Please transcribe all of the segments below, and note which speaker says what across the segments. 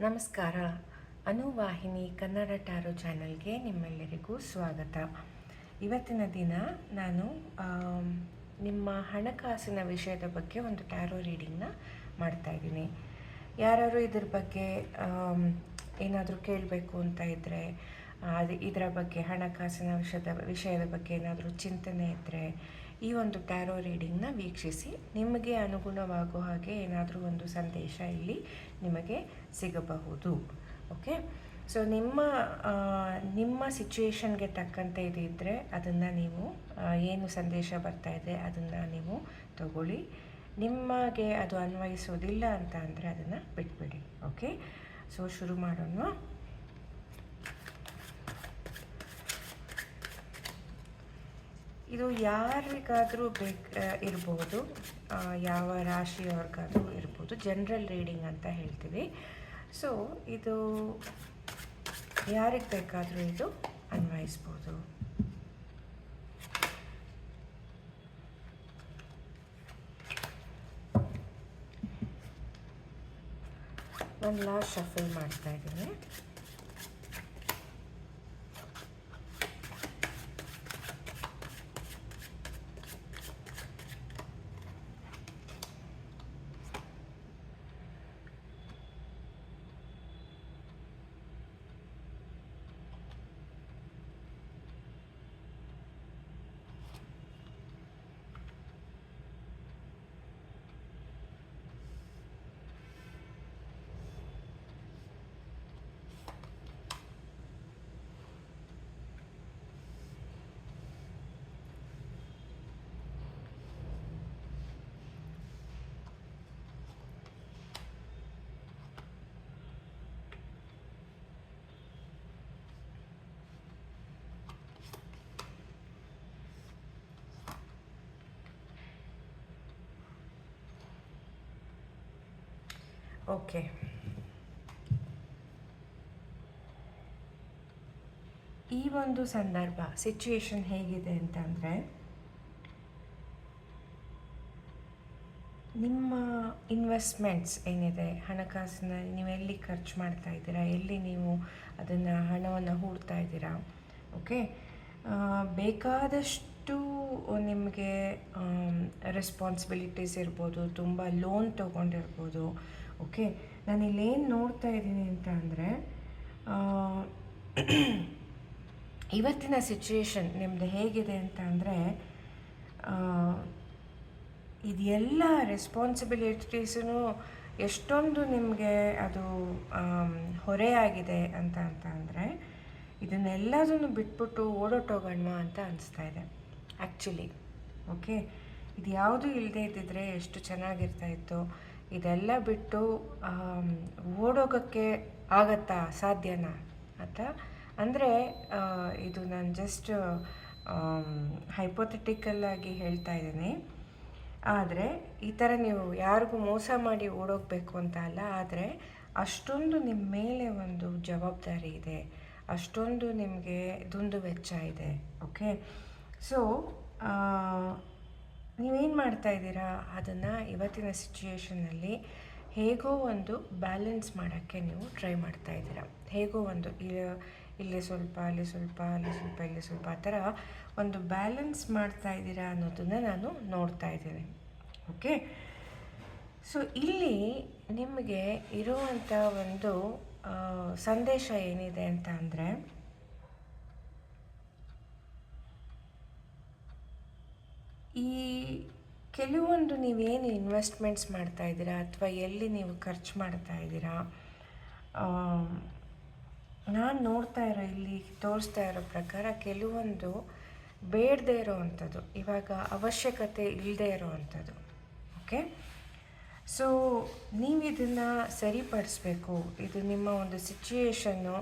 Speaker 1: ನಮಸ್ಕಾರ. ಅನುವಾಹಿನಿ ಕನ್ನಡ ಟ್ಯಾರೋ ಚಾನಲ್ಗೆ ನಿಮ್ಮೆಲ್ಲರಿಗೂ ಸ್ವಾಗತ. ಇವತ್ತಿನ ದಿನ ನಾನು ನಿಮ್ಮ ಹಣಕಾಸಿನ ವಿಷಯದ ಬಗ್ಗೆ ಒಂದು ಟ್ಯಾರೋ ರೀಡಿಂಗ್ನ ಮಾಡ್ತಾಯಿದ್ದೀನಿ. ಯಾರು ಇದ್ರ ಬಗ್ಗೆ ಏನಾದರೂ ಕೇಳಬೇಕು ಅಂತ ಇದ್ದರೆ, ಇದರ ಬಗ್ಗೆ ಹಣಕಾಸಿನ ವಿಷಯದ ಬಗ್ಗೆ ಏನಾದರೂ ಚಿಂತನೆ ಇದ್ದರೆ ಈ ಒಂದು ಟ್ಯಾರೋ ರೀಡಿಂಗ್ನ ವೀಕ್ಷಿಸಿ. ನಿಮಗೆ ಅನುಗುಣವಾಗೋ ಹಾಗೆ ಏನಾದರೂ ಒಂದು ಸಂದೇಶ ಇಲ್ಲಿ ನಿಮಗೆ ಸಿಗಬಹುದು. ಓಕೆ, ಸೊ ನಿಮ್ಮ ಸಿಚುವೇಶನ್ಗೆ ತಕ್ಕಂತೆ ಇದ್ದರೆ ಅದನ್ನು ನೀವು ಏನು ಸಂದೇಶ ಬರ್ತಾ ಇದೆ ಅದನ್ನು ನೀವು ತಗೊಳ್ಳಿ. ನಿಮಗೆ ಅದು ಅನ್ವಯಿಸೋದಿಲ್ಲ ಅಂತ ಅಂದರೆ ಅದನ್ನು ಬಿಟ್ಬಿಡಿ. ಓಕೆ, ಸೊ ಶುರು ಮಾಡೋಣ. ಇದು ಯಾರಿಗಾದರೂ ಇರ್ಬೋದು, ಯಾವ ರಾಶಿಯವ್ರಿಗಾದರೂ ಇರ್ಬೋದು. ಜನರಲ್ ರೀಡಿಂಗ್ ಅಂತ ಹೇಳ್ತೀವಿ. ಸೊ ಇದು ಯಾರಿಗೆ ಬೇಕಾದರೂ ಇದು ಅನ್ವಯಿಸ್ಬೋದು. ನಾನು ಲಾಸ್ಟ್ ಶಫಲ್ ಮಾಡ್ತಾ ಇದ್ದೀನಿ. ಓಕೆ, ಈ ಒಂದು ಸಂದರ್ಭ ಸಿಚುವೇಶನ್ ಹೇಗಿದೆ ಅಂತಂದರೆ, ನಿಮ್ಮ ಇನ್ವೆಸ್ಟ್ಮೆಂಟ್ಸ್ ಏನಿದೆ, ಹಣಕಾಸಿನ ನೀವು ಎಲ್ಲಿ ಖರ್ಚು ಮಾಡ್ತಾ ಇದ್ದೀರಾ, ಎಲ್ಲಿ ನೀವು ಅದನ್ನು ಹಣವನ್ನು ಹೂಡ್ತಾ ಇದ್ದೀರಾ. ಓಕೆ, ಬೇಕಾದಷ್ಟು ನಿಮಗೆ ರೆಸ್ಪಾನ್ಸಿಬಿಲಿಟೀಸ್ ಇರ್ಬೋದು, ತುಂಬ ಲೋನ್ ತೊಗೊಂಡಿರ್ಬೋದು. ಓಕೆ, ನಾನು ಇಲ್ಲೇನು ನೋಡ್ತಾ ಇದ್ದೀನಿ ಅಂತ ಅಂದರೆ, ಇವತ್ತಿನ ಸಿಚುವೇಶನ್ ನಿಮ್ಮದು ಹೇಗಿದೆ ಅಂತ ಅಂದರೆ, ಇದೆಲ್ಲ ರೆಸ್ಪಾನ್ಸಿಬಿಲಿಟೀಸೂ ಎಷ್ಟೊಂದು ನಿಮಗೆ ಅದು ಹೊರೆಯಾಗಿದೆ ಅಂತ ಅಂದರೆ, ಇದನ್ನೆಲ್ಲದನ್ನು ಬಿಟ್ಬಿಟ್ಟು ಓಡೋಟೋಗೋಣ ಅಂತ ಅನಿಸ್ತಾ ಇದೆ ಆ್ಯಕ್ಚುಲಿ. ಓಕೆ, ಇದು ಯಾವುದೂ ಇಲ್ಲದೆ ಇದ್ದಿದ್ರೆ ಎಷ್ಟು ಚೆನ್ನಾಗಿರ್ತಾಯಿತ್ತು. ಇದೆಲ್ಲ ಬಿಟ್ಟು ಓಡೋಗೋಕ್ಕೆ ಆಗತ್ತಾ, ಸಾಧ್ಯನಾ ಅಂತ ಅಂದರೆ, ಇದು ನಾನು ಜಸ್ಟ್ ಹೈಪೋಥೆಟಿಕಲ್ಲಾಗಿ ಹೇಳ್ತಾ ಇದ್ದೀನಿ. ಆದರೆ ಈ ಥರ ನೀವು ಯಾರಿಗೂ ಮೋಸ ಮಾಡಿ ಓಡೋಗಬೇಕು ಅಂತ ಅಲ್ಲ, ಆದರೆ ಅಷ್ಟೊಂದು ನಿಮ್ಮ ಮೇಲೆ ಒಂದು ಜವಾಬ್ದಾರಿ ಇದೆ, ಅಷ್ಟೊಂದು ನಿಮಗೆ ದುಂದು ವೆಚ್ಚ ಇದೆ. ಓಕೆ, ಸೊ ನೀವೇನು ಮಾಡ್ತಾ ಇದ್ದೀರಾ, ಅದನ್ನು ಇವತ್ತಿನ ಸಿಚುಯೇಷನ್ನಲ್ಲಿ ಹೇಗೋ ಒಂದು ಬ್ಯಾಲೆನ್ಸ್ ಮಾಡೋಕ್ಕೆ ನೀವು ಟ್ರೈ ಮಾಡ್ತಾ ಇದ್ದೀರಾ. ಹೇಗೋ ಒಂದು ಇಲ್ಲಿ ಸ್ವಲ್ಪ, ಅಲ್ಲಿ ಸ್ವಲ್ಪ, ಅಲ್ಲಿ ಸ್ವಲ್ಪ, ಇಲ್ಲಿ ಸ್ವಲ್ಪ, ಆ ಥರ ಒಂದು ಬ್ಯಾಲೆನ್ಸ್ ಮಾಡ್ತಾ ಇದ್ದೀರಾ ಅನ್ನೋದನ್ನು ನಾನು ನೋಡ್ತಾ ಇದ್ದೀನಿ. ಓಕೆ, ಸೊ ಇಲ್ಲಿ ನಿಮಗೆ ಇರುವಂಥ ಒಂದು ಸಂದೇಶ ಏನಿದೆ ಅಂತ ಅಂದರೆ, ಈ ಕೆಲವೊಂದು ನೀವೇನು ಇನ್ವೆಸ್ಟ್ಮೆಂಟ್ಸ್ ಮಾಡ್ತಾ ಇದ್ದೀರಾ ಅಥವಾ ಎಲ್ಲಿ ನೀವು ಖರ್ಚು ಮಾಡ್ತಾ ಇದ್ದೀರಾ, ನಾನು ನೋಡ್ತಾ ಇರೋ ಇಲ್ಲಿ ತೋರಿಸ್ತಾ ಇರೋ ಪ್ರಕಾರ ಕೆಲವೊಂದು ಬೇಡದೇ ಇರೋ ಅಂಥದ್ದು, ಇವಾಗ ಅವಶ್ಯಕತೆ ಇಲ್ಲದೆ ಇರೋ ಅಂಥದ್ದು. ಓಕೆ, ಸೊ ನೀವು ಇದನ್ನು ಸರಿಪಡಿಸ್ಬೇಕು. ಇದು ನಿಮ್ಮ ಒಂದು ಸಿಚುಯೇಷನ್ನು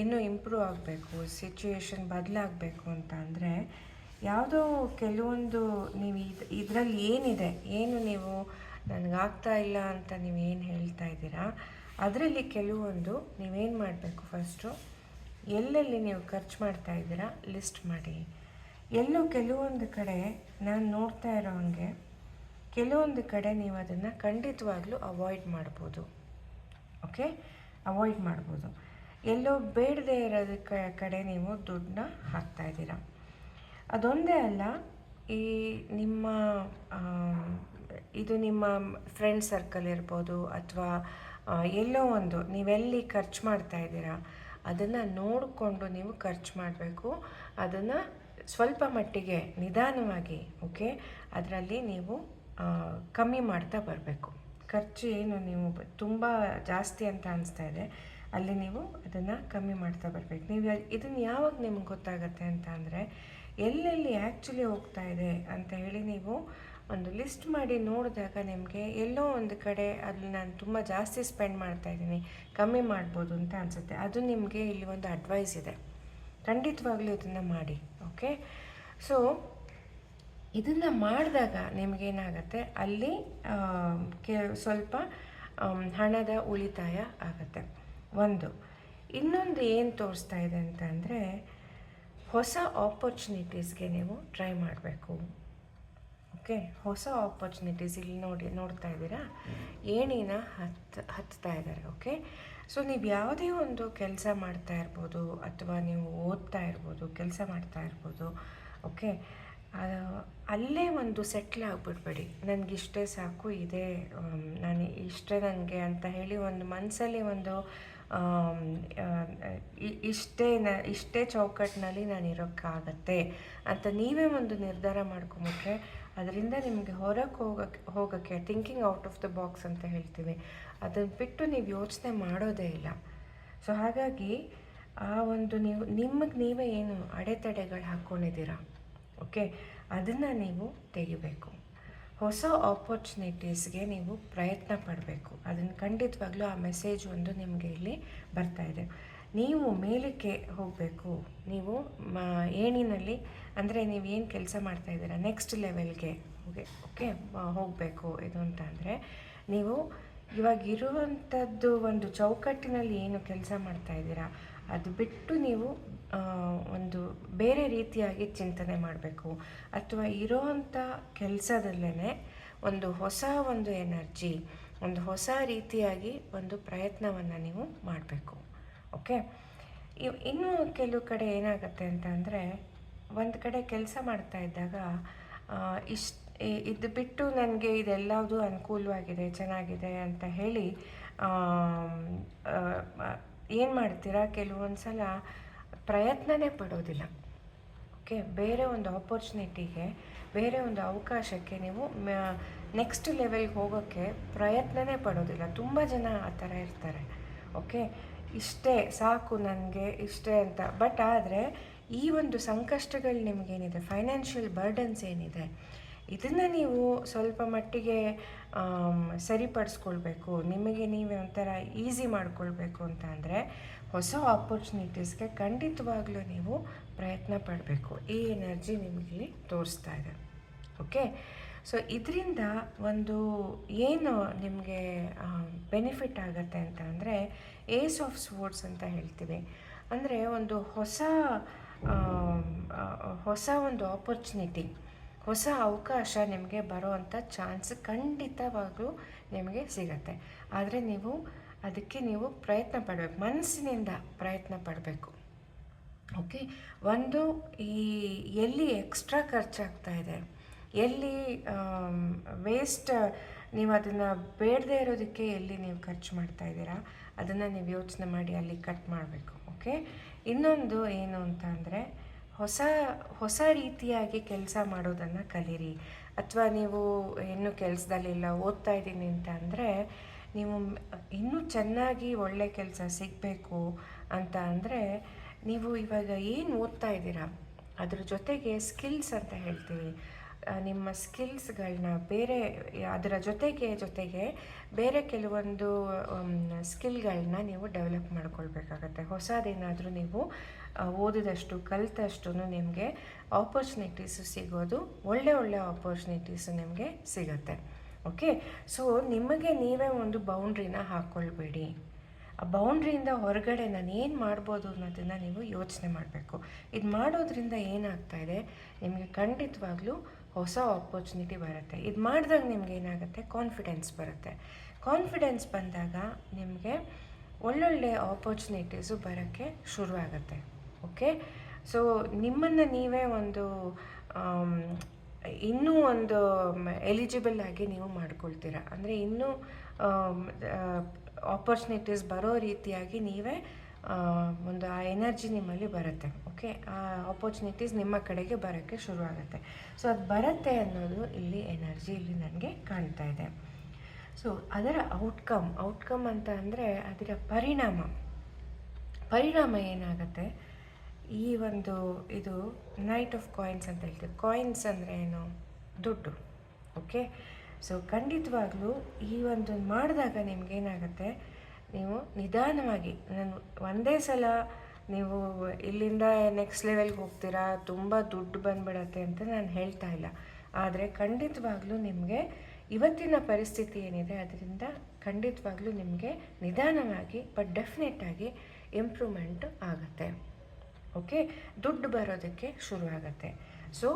Speaker 1: ಇನ್ನೂ ಇಂಪ್ರೂವ್ ಆಗಬೇಕು, ಸಿಚುಯೇಷನ್ ಬದಲಾಗಬೇಕು ಅಂತ ಅಂದರೆ, ಯಾವುದೋ ಕೆಲವೊಂದು ನೀವು ಇದರಲ್ಲಿ ಏನಿದೆ, ಏನು ನೀವು ನನಗಾಗ್ತಾ ಇಲ್ಲ ಅಂತ ನೀವೇನು ಹೇಳ್ತಾ ಇದ್ದೀರಾ, ಅದರಲ್ಲಿ ಕೆಲವೊಂದು ನೀವೇನು ಮಾಡಬೇಕು, ಫಸ್ಟು ಎಲ್ಲೆಲ್ಲಿ ನೀವು ಖರ್ಚು ಮಾಡ್ತಾ ಇದ್ದೀರಾ ಲಿಸ್ಟ್ ಮಾಡಿ. ಎಲ್ಲೋ ಕೆಲವೊಂದು ಕಡೆ ನಾನು ನೋಡ್ತಾ ಇರೋ ಹಂಗೆ ಕೆಲವೊಂದು ಕಡೆ ನೀವು ಅದನ್ನು ಖಂಡಿತವಾಗ್ಲೂ ಅವಾಯ್ಡ್ ಮಾಡ್ಬೋದು. ಓಕೆ, ಅವಾಯ್ಡ್ ಮಾಡ್ಬೋದು. ಎಲ್ಲೋ ಬೇಡದೇ ಇರೋದ ಕಡೆ ನೀವು ದುಡ್ಡನ್ನ ಹಾಕ್ತಾಯಿದ್ದೀರಾ. ಅದೊಂದೇ ಅಲ್ಲ, ಈ ನಿಮ್ಮ ಇದು ನಿಮ್ಮ ಫ್ರೆಂಡ್ ಸರ್ಕಲ್ ಇರ್ಬೋದು, ಅಥವಾ ಎಲ್ಲೋ ಒಂದು ನೀವೆಲ್ಲಿ ಖರ್ಚು ಮಾಡ್ತಾಯಿದ್ದೀರಾ ಅದನ್ನು ನೋಡಿಕೊಂಡು ನೀವು ಖರ್ಚು ಮಾಡಬೇಕು. ಅದನ್ನು ಸ್ವಲ್ಪ ಮಟ್ಟಿಗೆ ನಿಧಾನವಾಗಿ, ಓಕೆ, ಅದರಲ್ಲಿ ನೀವು ಕಮ್ಮಿ ಮಾಡ್ತಾ ಬರಬೇಕು. ಖರ್ಚು ಏನು ನೀವು ತುಂಬ ಜಾಸ್ತಿ ಅಂತ ಅನಿಸ್ತಾ ಇದೆ, ಅಲ್ಲಿ ನೀವು ಅದನ್ನು ಕಮ್ಮಿ ಮಾಡ್ತಾ ಬರಬೇಕು. ನೀವು ಇದನ್ನು ಯಾವಾಗ ನಿಮ್ಗೆ ಗೊತ್ತಾಗುತ್ತೆ ಅಂತ ಅಂದರೆ, ಎಲ್ಲೆಲ್ಲಿ ಆ್ಯಕ್ಚುಲಿ ಹೋಗ್ತಾ ಇದೆ ಅಂತ ಹೇಳಿ ನೀವು ಒಂದು ಲಿಸ್ಟ್ ಮಾಡಿ ನೋಡಿದಾಗ ನಿಮಗೆ ಎಲ್ಲೋ ಒಂದು ಕಡೆ ಅಲ್ಲಿ ನಾನು ತುಂಬ ಜಾಸ್ತಿ ಸ್ಪೆಂಡ್ ಮಾಡ್ತಾಯಿದ್ದೀನಿ, ಕಮ್ಮಿ ಮಾಡ್ಬೋದು ಅಂತ ಅನಿಸುತ್ತೆ. ಅದು ನಿಮಗೆ ಇಲ್ಲಿ ಒಂದು ಅಡ್ವೈಸ್ ಇದೆ, ಖಂಡಿತವಾಗ್ಲೂ ಇದನ್ನು ಮಾಡಿ. ಓಕೆ, ಸೊ ಇದನ್ನು ಮಾಡಿದಾಗ ನಿಮಗೇನಾಗತ್ತೆ, ಅಲ್ಲಿ ಸ್ವಲ್ಪ ಹಣದ ಉಳಿತಾಯ ಆಗುತ್ತೆ. ಇನ್ನೊಂದು ಏನು ತೋರಿಸ್ತಾ ಇದೆ ಅಂತ ಅಂದರೆ, ಹೊಸ ಆಪರ್ಚುನಿಟೀಸ್ಗೆ ನೀವು ಟ್ರೈ ಮಾಡಬೇಕು. ಓಕೆ, ಹೊಸ ಆಪರ್ಚುನಿಟೀಸ್ ಇಲ್ಲಿ ನೋಡ್ತಾ ಇದ್ದೀರಾ, ಏಣಿನ ಹತ್ತಾ ಇದ್ದಾರೆ. ಓಕೆ, ಸೊ ನೀವು ಯಾವುದೇ ಒಂದು ಕೆಲಸ ಮಾಡ್ತಾ ಇರ್ಬೋದು, ಅಥವಾ ನೀವು ಓದ್ತಾ ಇರ್ಬೋದು, ಕೆಲಸ ಮಾಡ್ತಾ ಇರ್ಬೋದು. ಓಕೆ, ಅಲ್ಲೇ ಒಂದು ಸೆಟ್ಲ್ ಆಗಿಬಿಡ್ಬೇಡಿ. ನನಗಿಷ್ಟೇ ಸಾಕು, ಇದೇ ನಾನು ಇಷ್ಟೇ ನನಗೆ ಅಂತ ಹೇಳಿ ಒಂದು ಮನಸ್ಸಲ್ಲಿ ಒಂದು ಇಷ್ಟೇ ಚೌಕಟ್ಟಿನಲ್ಲಿ ನಾನು ಇರೋಕ್ಕಾಗತ್ತೆ ಅಂತ ನೀವೇ ಒಂದು ನಿರ್ಧಾರ ಮಾಡ್ಕೊಂಬಿಟ್ರೆ, ಅದರಿಂದ ನಿಮಗೆ ಹೊರಗೆ ಹೋಗೋಕ್ಕೆ thinking out of the box ಅಂತ ಹೇಳ್ತೀವಿ, ಅದನ್ನು ಬಿಟ್ಟು ನೀವು ಯೋಚನೆ ಮಾಡೋದೇ ಇಲ್ಲ. ಸೊ ಹಾಗಾಗಿ ಆ ಒಂದು ನಿಮಗೆ ನೀವೇ ಏನು ಅಡೆತಡೆಗಳು ಹಾಕ್ಕೊಂಡಿದ್ದೀರಾ, ಓಕೆ, ಅದನ್ನು ನೀವು ತೆಗಿಬೇಕು. ಹೊಸ ಆಪರ್ಚುನಿಟೀಸ್ಗೆ ನೀವು ಪ್ರಯತ್ನ ಪಡಬೇಕು. ಅದನ್ನು ಖಂಡಿತವಾಗ್ಲೂ ಆ ಮೆಸೇಜ್ ಒಂದು ನಿಮಗೆ ಇಲ್ಲಿ ಬರ್ತಾಯಿದೆ. ನೀವು ಮೇಲಕ್ಕೆ ಹೋಗಬೇಕು. ನೀವು ಏಣಿನಲ್ಲಿ ಅಂದರೆ ನೀವು ಏನು ಕೆಲಸ ಮಾಡ್ತಾಯಿದ್ದೀರಾ ನೆಕ್ಸ್ಟ್ ಲೆವೆಲ್ಗೆ ಓಕೆ ಹೋಗಬೇಕು. ಇದು ಅಂತ ಅಂದರೆ ನೀವು ಇವಾಗ ಇರುವಂಥದ್ದು ಒಂದು ಚೌಕಟ್ಟಿನಲ್ಲಿ ಏನು ಕೆಲಸ ಮಾಡ್ತಾಯಿದ್ದೀರಾ ಅದು ಬಿಟ್ಟು ನೀವು ಒಂದು ಬೇರೆ ರೀತಿಯಾಗಿ ಚಿಂತನೆ ಮಾಡಬೇಕು. ಅಥವಾ ಇರೋವಂಥ ಕೆಲಸದಲ್ಲೇ ಒಂದು ಹೊಸ ಒಂದು ಎನರ್ಜಿ, ಒಂದು ಹೊಸ ರೀತಿಯಾಗಿ ಒಂದು ಪ್ರಯತ್ನವನ್ನು ನೀವು ಮಾಡಬೇಕು. ಓಕೆ, ಇನ್ನೂ ಕೆಲವು ಕಡೆ ಏನಾಗುತ್ತೆ ಅಂತ ಅಂದರೆ, ಒಂದು ಕಡೆ ಕೆಲಸ ಮಾಡ್ತಾ ಇದ್ದಾಗ ಇದು ಬಿಟ್ಟು ನನಗೆ ಇದೆಲ್ಲದು ಅನುಕೂಲವಾಗಿದೆ, ಚೆನ್ನಾಗಿದೆ ಅಂತ ಹೇಳಿ ಏನು ಮಾಡ್ತೀರಾ, ಕೆಲವೊಂದು ಸಲ ಪ್ರಯತ್ನನೇ ಪಡೋದಿಲ್ಲ. ಓಕೆ, ಬೇರೆ ಒಂದು ಆಪರ್ಚುನಿಟಿಗೆ, ಬೇರೆ ಒಂದು ಅವಕಾಶಕ್ಕೆ ನೀವು ನೆಕ್ಸ್ಟ್ ಲೆವೆಲ್ಗೆ ಹೋಗೋಕ್ಕೆ ಪ್ರಯತ್ನನೇ ಪಡೋದಿಲ್ಲ. ತುಂಬ ಜನ ಆ ಥರ ಇರ್ತಾರೆ. ಓಕೆ, ಇಷ್ಟೇ ಸಾಕು ನನಗೆ ಇಷ್ಟೇ ಅಂತ. ಬಟ್ ಆದರೆ ಈ ಒಂದು ಸಂಕಷ್ಟಗಳು ನಿಮಗೇನಿದೆ, ಫೈನಾನ್ಷಿಯಲ್ ಬರ್ಡನ್ಸ್ ಏನಿದೆ, ಇದನ್ನು ನೀವು ಸ್ವಲ್ಪ ಮಟ್ಟಿಗೆ ಸರಿಪಡಿಸ್ಕೊಳ್ಬೇಕು, ನಿಮಗೆ ನೀವೇ ಒಂಥರ ಈಸಿ ಮಾಡ್ಕೊಳ್ಬೇಕು ಅಂತ ಅಂದರೆ ಹೊಸ ಆಪರ್ಚುನಿಟೀಸ್ಗೆ ಖಂಡಿತವಾಗ್ಲೂ ನೀವು ಪ್ರಯತ್ನ ಪಡಬೇಕು. ಈ ಎನರ್ಜಿ ನಿಮಗಿಲ್ಲಿ ತೋರಿಸ್ತಾ ಇದೆ. ಓಕೆ, ಸೊ ಇದರಿಂದ ಒಂದು ಏನು ನಿಮಗೆ ಬೆನಿಫಿಟ್ ಆಗುತ್ತೆ ಅಂತ ಅಂದರೆ, ಏಸ್ ಆಫ್ ಸ್ವೋರ್ಡ್ಸ್ ಅಂತ ಹೇಳ್ತೀವಿ. ಅಂದರೆ ಒಂದು ಹೊಸ ಒಂದು ಆಪರ್ಚುನಿಟಿ, ಹೊಸ ಅವಕಾಶ ನಿಮಗೆ ಬರೋವಂಥ ಚಾನ್ಸ್ ಖಂಡಿತವಾಗ್ಲೂ ನಿಮಗೆ ಸಿಗತ್ತೆ. ಆದರೆ ಅದಕ್ಕೆ ನೀವು ಪ್ರಯತ್ನ ಪಡಬೇಕು, ಮನಸ್ಸಿನಿಂದ ಪ್ರಯತ್ನ ಪಡಬೇಕು. ಓಕೆ, ಎಲ್ಲಿ ಎಕ್ಸ್ಟ್ರಾ ಖರ್ಚಾಗ್ತಾ ಇದೆ, ಎಲ್ಲಿ ವೇಸ್ಟ್, ನೀವು ಅದನ್ನು ಬೇಡದೇ ಇರೋದಕ್ಕೆ ಎಲ್ಲಿ ನೀವು ಖರ್ಚು ಮಾಡ್ತಾ ಇದ್ದೀರಾ ಅದನ್ನು ನೀವು ಯೋಚನೆ ಮಾಡಿ ಅಲ್ಲಿ ಕಟ್ ಮಾಡಬೇಕು. ಓಕೆ, ಇನ್ನೊಂದು ಏನು ಅಂತ ಅಂದರೆ, ಹೊಸ ರೀತಿಯಾಗಿ ಕೆಲಸ ಮಾಡೋದನ್ನು ಕಲೀರಿ. ಅಥವಾ ನೀವು ಇನ್ನೂ ಕೆಲಸದಲ್ಲಿಲ್ಲ, ಓದ್ತಾ ಇದ್ದೀನಿ ಅಂತ ಅಂದರೆ, ನೀವು ಇನ್ನೂ ಚೆನ್ನಾಗಿ ಒಳ್ಳೆ ಕೆಲಸ ಸಿಗಬೇಕು ಅಂತ ಅಂದರೆ, ನೀವು ಇವಾಗ ಏನು ಓದ್ತಾ ಇದ್ದೀರಾ ಅದ್ರ ಜೊತೆಗೆ ಸ್ಕಿಲ್ಸ್ ಅಂತ ಹೇಳ್ತೀವಿ, ನಿಮ್ಮ ಸ್ಕಿಲ್ಸ್ಗಳನ್ನ ಅದರ ಜೊತೆಗೆ ಬೇರೆ ಕೆಲವೊಂದು ಸ್ಕಿಲ್ಗಳನ್ನ ನೀವು ಡೆವಲಪ್ ಮಾಡ್ಕೊಳ್ಬೇಕಾಗತ್ತೆ. ಹೊಸದೇನಾದರೂ ನೀವು ಓದಿದಷ್ಟು ಕಲಿತಷ್ಟು ನಿಮಗೆ ಆಪರ್ಚುನಿಟೀಸು ಸಿಗೋದು, ಒಳ್ಳೆ ಆಪರ್ಚುನಿಟೀಸು ನಿಮಗೆ ಸಿಗತ್ತೆ. ಓಕೆ, ಸೊ ನಿಮಗೆ ನೀವೇ ಒಂದು ಬೌಂಡ್ರಿನ ಹಾಕ್ಕೊಳ್ಬೇಡಿ. ಆ ಬೌಂಡ್ರಿಯಿಂದ ಹೊರಗಡೆ ನಾನು ಏನು ಮಾಡ್ಬೋದು ಅನ್ನೋದನ್ನು ನೀವು ಯೋಚನೆ ಮಾಡಬೇಕು. ಇದು ಮಾಡೋದ್ರಿಂದ ಏನಾಗ್ತಾ ಇದೆ, ನಿಮಗೆ ಖಂಡಿತವಾಗ್ಲೂ ಹೊಸ ಆಪರ್ಚುನಿಟಿ ಬರುತ್ತೆ. ಇದು ಮಾಡಿದಾಗ ನಿಮ್ಗೆ ಏನಾಗುತ್ತೆ, ಕಾನ್ಫಿಡೆನ್ಸ್ ಬರುತ್ತೆ. ಕಾನ್ಫಿಡೆನ್ಸ್ ಬಂದಾಗ ನಿಮಗೆ ಒಳ್ಳೊಳ್ಳೆ ಆಪರ್ಚುನಿಟೀಸು ಬರೋಕ್ಕೆ ಶುರುವಾಗುತ್ತೆ. ಓಕೆ, ಸೊ ನಿಮ್ಮನ್ನು ನೀವೇ ಒಂದು ಇನ್ನೂ ಒಂದು ಎಲಿಜಿಬಲ್ ಆಗಿ ನೀವು ಮಾಡ್ಕೊಳ್ತೀರಾ. ಅಂದರೆ ಇನ್ನೂ ಆಪರ್ಚುನಿಟೀಸ್ ಬರೋ ರೀತಿಯಾಗಿ ನೀವೇ ಒಂದು ಆ ಎನರ್ಜಿ ನಿಮ್ಮಲ್ಲಿ ಬರುತ್ತೆ. ಓಕೆ, ಆ ಆಪರ್ಚುನಿಟೀಸ್ ನಿಮ್ಮ ಕಡೆಗೆ ಬರೋಕ್ಕೆ ಶುರುವಾಗುತ್ತೆ. ಸೊ ಅದು ಬರುತ್ತೆ ಅನ್ನೋದು ಇಲ್ಲಿ ಎನರ್ಜಿ ಇಲ್ಲಿ ನನಗೆ ಕಾಣ್ತಾ ಇದೆ. ಸೊ ಅದರ ಔಟ್ಕಮ್ ಅಂತ ಅಂದರೆ ಅದರ ಪರಿಣಾಮ ಏನಾಗುತ್ತೆ, ಈ ಒಂದು ಇದು ನೈಟ್ ಆಫ್ ಕಾಯಿನ್ಸ್ ಅಂತ ಹೇಳ್ತೀವಿ. ಕಾಯಿನ್ಸ್ ಅಂದರೆ ಏನು? ದುಡ್ಡು. ಓಕೆ, ಸೊ ಖಂಡಿತವಾಗ್ಲೂ ಈ ಒಂದು ಮಾಡಿದಾಗ ನಿಮಗೇನಾಗುತ್ತೆ, ನೀವು ನಿಧಾನವಾಗಿ, ನಾನು ಒಂದೇ ಸಲ ನೀವು ಇಲ್ಲಿಂದ ನೆಕ್ಸ್ಟ್ ಲೆವೆಲ್ಗೆ ಹೋಗ್ತೀರಾ, ತುಂಬ ದುಡ್ಡು ಬಂದ್ಬಿಡತ್ತೆ ಅಂತ ನಾನು ಹೇಳ್ತಾ ಇಲ್ಲ. ಆದರೆ ಖಂಡಿತವಾಗ್ಲೂ ನಿಮಗೆ ಇವತ್ತಿನ ಪರಿಸ್ಥಿತಿ ಏನಿದೆ ಅದರಿಂದ ಖಂಡಿತವಾಗ್ಲೂ ನಿಮಗೆ ನಿಧಾನವಾಗಿ ಬಟ್ ಡೆಫಿನೆಟ್ಟಾಗಿ ಇಂಪ್ರೂವ್ಮೆಂಟ್ ಆಗುತ್ತೆ. ಓಕೆ, ದುಡ್ಡು ಬರೋದಕ್ಕೆ ಶುರುವಾಗತ್ತೆ. ಸೊ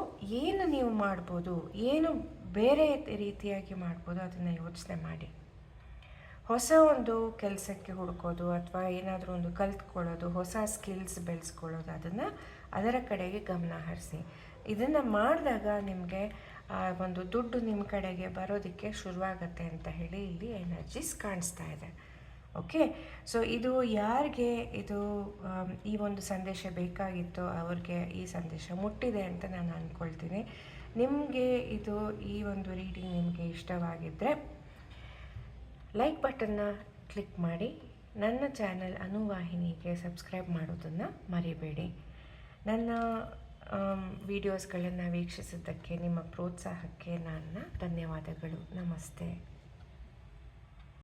Speaker 1: ಏನು ನೀವು ಮಾಡ್ಬೋದು, ಏನು ಬೇರೆ ರೀತಿಯಾಗಿ ಮಾಡ್ಬೋದು ಅದನ್ನು ಯೋಚನೆ ಮಾಡಿ. ಹೊಸ ಒಂದು ಕೆಲಸಕ್ಕೆ ಹುಡುಕೋದು ಅಥವಾ ಏನಾದರೂ ಒಂದು ಕಲ್ತ್ಕೊಳ್ಳೋದು, ಹೊಸ ಸ್ಕಿಲ್ಸ್ ಬೆಳೆಸ್ಕೊಳ್ಳೋದು, ಅದರ ಕಡೆಗೆ ಗಮನ ಹರಿಸಿ. ಇದನ್ನು ಮಾಡಿದಾಗ ನಿಮಗೆ ಒಂದು ದುಡ್ಡು ನಿಮ್ಮ ಕಡೆಗೆ ಬರೋದಕ್ಕೆ ಶುರುವಾಗತ್ತೆ ಅಂತ ಹೇಳಿ ಇಲ್ಲಿ ಎನರ್ಜೀಸ್ ಕಾಣಿಸ್ತಾ ಇದೆ. ಓಕೆ, ಸೊ ಇದು ಯಾರಿಗೆ ಈ ಒಂದು ಸಂದೇಶ ಬೇಕಾಗಿತ್ತೋ ಅವ್ರಿಗೆ ಈ ಸಂದೇಶ ಮುಟ್ಟಿದೆ ಅಂತ ನಾನು ಅಂದ್ಕೊಳ್ತೀನಿ. ನಿಮಗೆ ಈ ಒಂದು ರೀಡಿಂಗ್ ನಿಮಗೆ ಇಷ್ಟವಾಗಿದ್ದರೆ ಲೈಕ್ ಬಟನ್ನ ಕ್ಲಿಕ್ ಮಾಡಿ. ನನ್ನ ಚಾನಲ್ ಅನುವಾಹಿನಿಗೆ ಸಬ್ಸ್ಕ್ರೈಬ್ ಮಾಡೋದನ್ನು ಮರಿಬೇಡಿ. ನನ್ನ ವಿಡಿಯೋಸ್ಗಳನ್ನು ವೀಕ್ಷಿಸಿದ್ದಕ್ಕೆ ನಿಮ್ಮ ಪ್ರೋತ್ಸಾಹಕ್ಕೆ ನನ್ನ ಧನ್ಯವಾದಗಳು. ನಮಸ್ತೆ.